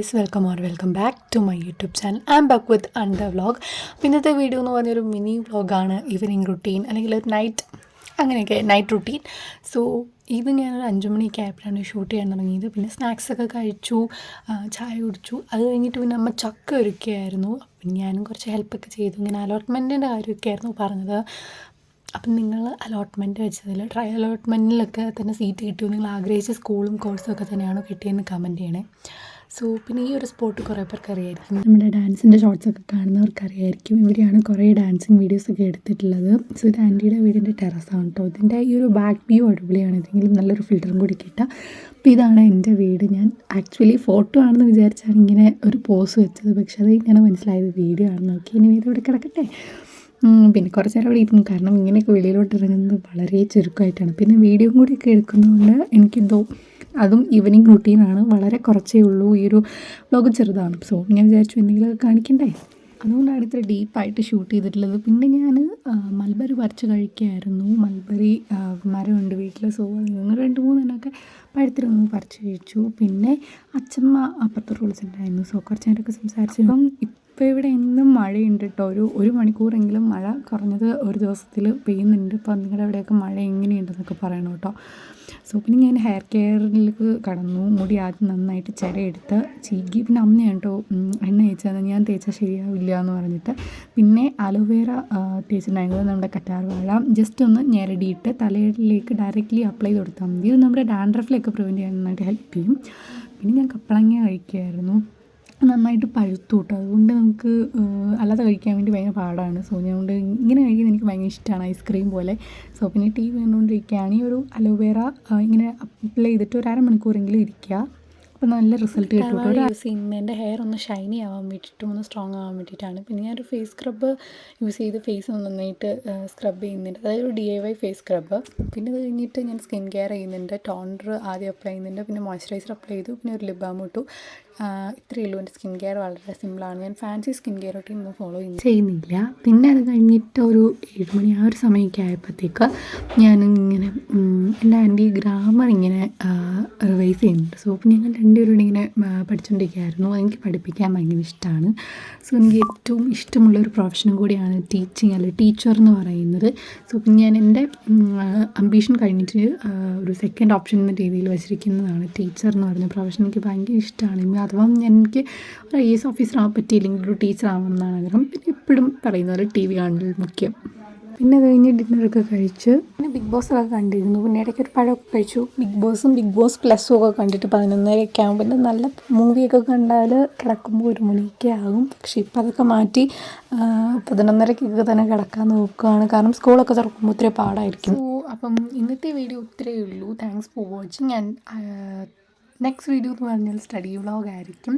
Guys, welcome back to my YouTube channel. I am back with another vlog. ഇന്നത്തെ video എന്ന് പറഞ്ഞൊരു mini വ്ളോഗാണ്. Evening routine അല്ലെങ്കിൽ ഒരു അങ്ങനെയൊക്കെ നൈറ്റ് റുട്ടീൻ. സോ ഇത് ഞാനൊരു 5 മണിയൊക്കെ ആയപ്പോഴാണ് ഷൂട്ട് ചെയ്യാൻ തുടങ്ങിയത്. പിന്നെ സ്നാക്സൊക്കെ കഴിച്ചു, ചായ കുടിച്ചു. അത് കഴിഞ്ഞിട്ട് പിന്നെ അമ്മ ചക്ക ഒരുക്കുകയായിരുന്നു. അപ്പം ഞാനും കുറച്ച് ഹെൽപ്പൊക്കെ ചെയ്തു. ഇങ്ങനെ അലോട്ട്മെൻറ്റിൻ്റെ കാര്യമൊക്കെ ആയിരുന്നു പറഞ്ഞത്. അപ്പം നിങ്ങൾ അലോട്ട്മെൻറ്റ് വെച്ചതിൽ ട്രയൽ അലോട്ട്മെൻറ്റിലൊക്കെ തന്നെ സീറ്റ് കിട്ടുമോ, നിങ്ങൾ ആഗ്രഹിച്ച സ്കൂളും കോഴ്സും ഒക്കെ തന്നെയാണോ കിട്ടിയെന്ന് കമൻറ്റ് ചെയ്യണേ. സോ പിന്നെ ഈ ഒരു സ്പോട്ട് കുറേ പേർക്ക് അറിയായിരിക്കും. നമ്മുടെ ഡാൻസിൻ്റെ ഷോർട്സൊക്കെ കാണുന്നവർക്ക് അറിയായിരിക്കും. ഇവിടെയാണ് കുറേ ഡാൻസിങ് വീഡിയോസൊക്കെ എടുത്തിട്ടുള്ളത്. സോ ഇത് ആൻറ്റിയുടെ വീടിൻ്റെ ടെറസാണ് കേട്ടോ. ഇതിൻ്റെ ഈ ഒരു ബാക്ക് വ്യൂ അടിപൊളിയാണ്. ഇതെങ്കിലും നല്ലൊരു ഫിൽറ്ററും കൂടി കിട്ടുക. അപ്പോൾ ഇതാണ് എൻ്റെ വീട്. ഞാൻ ആക്ച്വലി ഫോട്ടോ ആണെന്ന് വിചാരിച്ചാണ് ഇങ്ങനെ ഒരു പോസ് വെച്ചത്, പക്ഷേ അത് ഇങ്ങനെ മനസ്സിലായത് വീഡിയോ ആണെന്ന്. നോക്കി ഇനി വീഡിയോ ഇവിടെ കിടക്കട്ടെ. പിന്നെ കുറച്ച് നേരം അവിടെ ഇരുന്നു, കാരണം ഇങ്ങനെയൊക്കെ വെളിയിലോട്ട് ഇറങ്ങുന്നത് വളരെ ചുരുക്കമായിട്ടാണ്. പിന്നെ വീഡിയോ കൂടിയൊക്കെ എടുക്കുന്നതുകൊണ്ട് എനിക്കെന്തോ അതും ഈവനിങ് റുട്ടീനാണ്, വളരെ കുറച്ചേ ഉള്ളൂ. ഈ ഒരു വ്ലോഗ് ചെറുതാണ്. സോ ഞാൻ വിചാരിച്ചു എന്തെങ്കിലുമൊക്കെ കാണിക്കണ്ടേ, അതുകൊണ്ടാണ് ഇത്ര ഡീപ്പായിട്ട് ഷൂട്ട് ചെയ്തിട്ടുള്ളത്. പിന്നെ ഞാൻ മൽബറി പറിച്ച് കഴിക്കുകയായിരുന്നു. മൽബറി മരമുണ്ട് വീട്ടിൽ. സോ നിങ്ങൾ 2-3 എണ്ണമൊക്കെ പഴുത്തിരുന്നു പറിച്ച് കഴിച്ചു. പിന്നെ അച്ചമ്മ അപ്പുറത്തോട്ട് വിളിച്ചിട്ടുണ്ടായിരുന്നു. സോ കുറച്ച് നേരമൊക്കെ സംസാരിച്ചപ്പം ഇപ്പോൾ ഇവിടെ എന്നും മഴയുണ്ട് കേട്ടോ. ഒരു മണിക്കൂറെങ്കിലും മഴ കുറഞ്ഞത് ഒരു ദിവസത്തിൽ പെയ്യുന്നുണ്ട്. അപ്പോൾ നിങ്ങളുടെ അവിടെയൊക്കെ മഴ എങ്ങനെയുണ്ടെന്നൊക്കെ പറയണം കേട്ടോ. സോ പിന്നെ ഞാൻ ഹെയർ കെയറിലേക്ക് കടന്നു. മുടി ആദ്യം നന്നായിട്ട് ചിരയെടുത്ത് ചീകി. പിന്നെ അമ്മയാണ് കേട്ടോ എണ്ണ തേച്ചത്. ഞാൻ തേച്ചാൽ ശരിയാവില്ല എന്ന് പറഞ്ഞിട്ട് പിന്നെ അലോവേറ തേച്ചിട്ടുണ്ടായിരുന്നത്. നമ്മുടെ കറ്റാർ വാഴ ജസ്റ്റ് ഒന്ന് ഞെരടിയിട്ട് തലയിലേക്ക് ഡയറക്റ്റ്ലി അപ്ലൈ ചെയ്ത് കൊടുത്താൽ മതി. ഇത് നമ്മുടെ ഡാൻഡ്രഫിലൊക്കെ പ്രിവെൻറ്റ് ചെയ്യാൻ നന്നായിട്ട് ഹെൽപ്പ് ചെയ്യും. പിന്നെ ഞാൻ കപ്പളങ്ങ കഴിക്കുമായിരുന്നു. നന്നായിട്ട് പഴുത്തു കേട്ടോ. അതുകൊണ്ട് നമുക്ക് അല്ലാതെ കഴിക്കാൻ വേണ്ടി ഭയങ്കര പാടാണ്. സോ അതുകൊണ്ട് ഇങ്ങനെ കഴിക്കുന്നത് എനിക്ക് ഭയങ്കര ഇഷ്ടമാണ്, ഐസ്ക്രീം പോലെ. സോ പിന്നെ ടി വി കണ്ടുകൊണ്ടിരിക്കുകയാണ്. ഈ ഒരു അലോവേറ ഇങ്ങനെ അപ്ലൈ ചെയ്തിട്ട് ഒരു അരമണിക്കൂറെങ്കിലും ഇരിക്കുക. അപ്പോൾ നല്ല റിസൾട്ട് കിട്ടും. യൂസ് ചെയ്യുന്നത് എൻ്റെ ഹെയർ ഒന്ന് ഷൈനി ആവാൻ വേണ്ടിയിട്ടും ഒന്ന് സ്ട്രോങ് ആവാൻ വേണ്ടിയിട്ടാണ്. പിന്നെ ഞാനൊരു ഫേസ് സ്ക്രബ്ബ് യൂസ് ചെയ്ത് ഫേസ് നന്നായിട്ട് സ്ക്രബ് ചെയ്യുന്നുണ്ട്. അതായത് ഒരു DIY ഫേസ് സ്ക്രബ്ബ്. പിന്നെ അത് കഴിഞ്ഞിട്ട് ഞാൻ സ്കിൻ കെയർ ചെയ്യുന്നുണ്ട്. ടോണർ ആദ്യം അപ്ലൈ ചെയ്യുന്നുണ്ട്. പിന്നെ മോയ്സ്ചറൈസർ അപ്ലൈ ചെയ്തു. പിന്നെ ഒരു ലിപ് ബാം ഇട്ടു. ഇത്രയേ ഉള്ളൂ. എൻ്റെ സ്കിൻ കെയർ വളരെ സിമ്പിളാണ്. ഞാൻ ഫാൻസി സ്കിൻ കെയർ റൂട്ടീൻ ഒന്നും ഫോളോ ചെയ്യുന്നില്ല. പിന്നെ അത് കഴിഞ്ഞിട്ട് ഒരു 7 മണി ആ ഒരു സമയമൊക്കെ ആയപ്പോഴത്തേക്ക് ഞാനിങ്ങനെ എൻ്റെ ആൻറ്റി ഗ്രാമർ ഇങ്ങനെ റിവൈസ് ചെയ്യുന്നുണ്ട്. സോ പിന്നെ ഞങ്ങൾ രണ്ടുപേരും ഇങ്ങനെ പഠിച്ചുകൊണ്ടിരിക്കുകയായിരുന്നു. എനിക്ക് പഠിപ്പിക്കാൻ ഭയങ്കര ഇഷ്ടമാണ്. സോ എനിക്ക് ഏറ്റവും ഇഷ്ടമുള്ളൊരു പ്രൊഫഷനും കൂടിയാണ് ടീച്ചിങ്, അല്ലെങ്കിൽ ടീച്ചർ എന്ന് പറയുന്നത്. സോ പിന്നെ ഞാൻ എൻ്റെ അംബീഷൻ കഴിഞ്ഞിട്ട് ഒരു സെക്കൻഡ് ഓപ്ഷൻ എന്ന രീതിയിൽ വച്ചിരിക്കുന്നതാണ് ടീച്ചർ എന്ന് പറയുന്ന പ്രൊഫഷൻ. എനിക്ക് ഭയങ്കര ഇഷ്ടമാണ്. അഥവാ എനിക്ക് ഒരു IAS ഓഫീസർ ആവാൻ പറ്റിയില്ലെങ്കിൽ ഒരു ടീച്ചർ ആവണമെന്നാണ് ആഗ്രഹം. പിന്നെ എപ്പോഴും പറയുന്ന പോലെ TV കാണൽ മുഖ്യം. പിന്നെ അത് കഴിഞ്ഞ് ഡിന്നറൊക്കെ കഴിച്ച് പിന്നെ ബിഗ് ബോസൊക്കെ കണ്ടിരുന്നു. പിന്നെ ഇടയ്ക്ക് ഒരു പഴമൊക്കെ കഴിച്ചു. ബിഗ് ബോസും ബിഗ് ബോസ് പ്ലസും ഒക്കെ കണ്ടിട്ട് 11:30 ആകും. പിന്നെ നല്ല മൂവിയൊക്കെ കണ്ടാൽ കിടക്കുമ്പോൾ 1 മണിയൊക്കെ ആകും. പക്ഷേ ഇപ്പം അതൊക്കെ മാറ്റി 11:30 തന്നെ കിടക്കാൻ നോക്കുകയാണ്, കാരണം സ്കൂളൊക്കെ തുറക്കുമ്പോൾ ഒത്തിരി പാടായിരിക്കും. സോ അപ്പം ഇന്നത്തെ വീഡിയോ ഇത്രയേ ഉള്ളൂ. Thanks for watching. And next video എന്ന് പറഞ്ഞാൽ സ്റ്റഡി വ്ളോഗായിരിക്കും,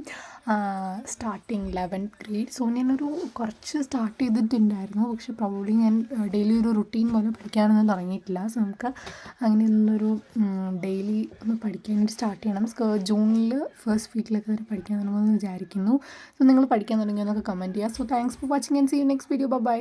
സ്റ്റാർട്ടിങ് 11th grade. സോ ഞാനൊരു കുറച്ച് സ്റ്റാർട്ട് ചെയ്തിട്ടുണ്ടായിരുന്നു, പക്ഷേ പ്രോബ്ലി ഞാൻ ഡെയിലി ഒരു റുട്ടീൻ പോലെ പഠിക്കാനൊന്നും തുടങ്ങിയിട്ടില്ല. സോ നമുക്ക് അങ്ങനെയുള്ളൊരു ഡെയിലി ഒന്ന് പഠിക്കാൻ വേണ്ടി സ്റ്റാർട്ട് ചെയ്യണം. ജൂണിൽ ഫസ്റ്റ് വീക്കിലൊക്കെ തന്നെ പഠിക്കാൻ തുടങ്ങുമെന്ന് വിചാരിക്കുന്നു. സോ നിങ്ങൾ പഠിക്കാൻ തുടങ്ങിയെന്നൊക്കെ കമൻറ്റ് ചെയ്യുക. So thanks for watching and see you next video. By.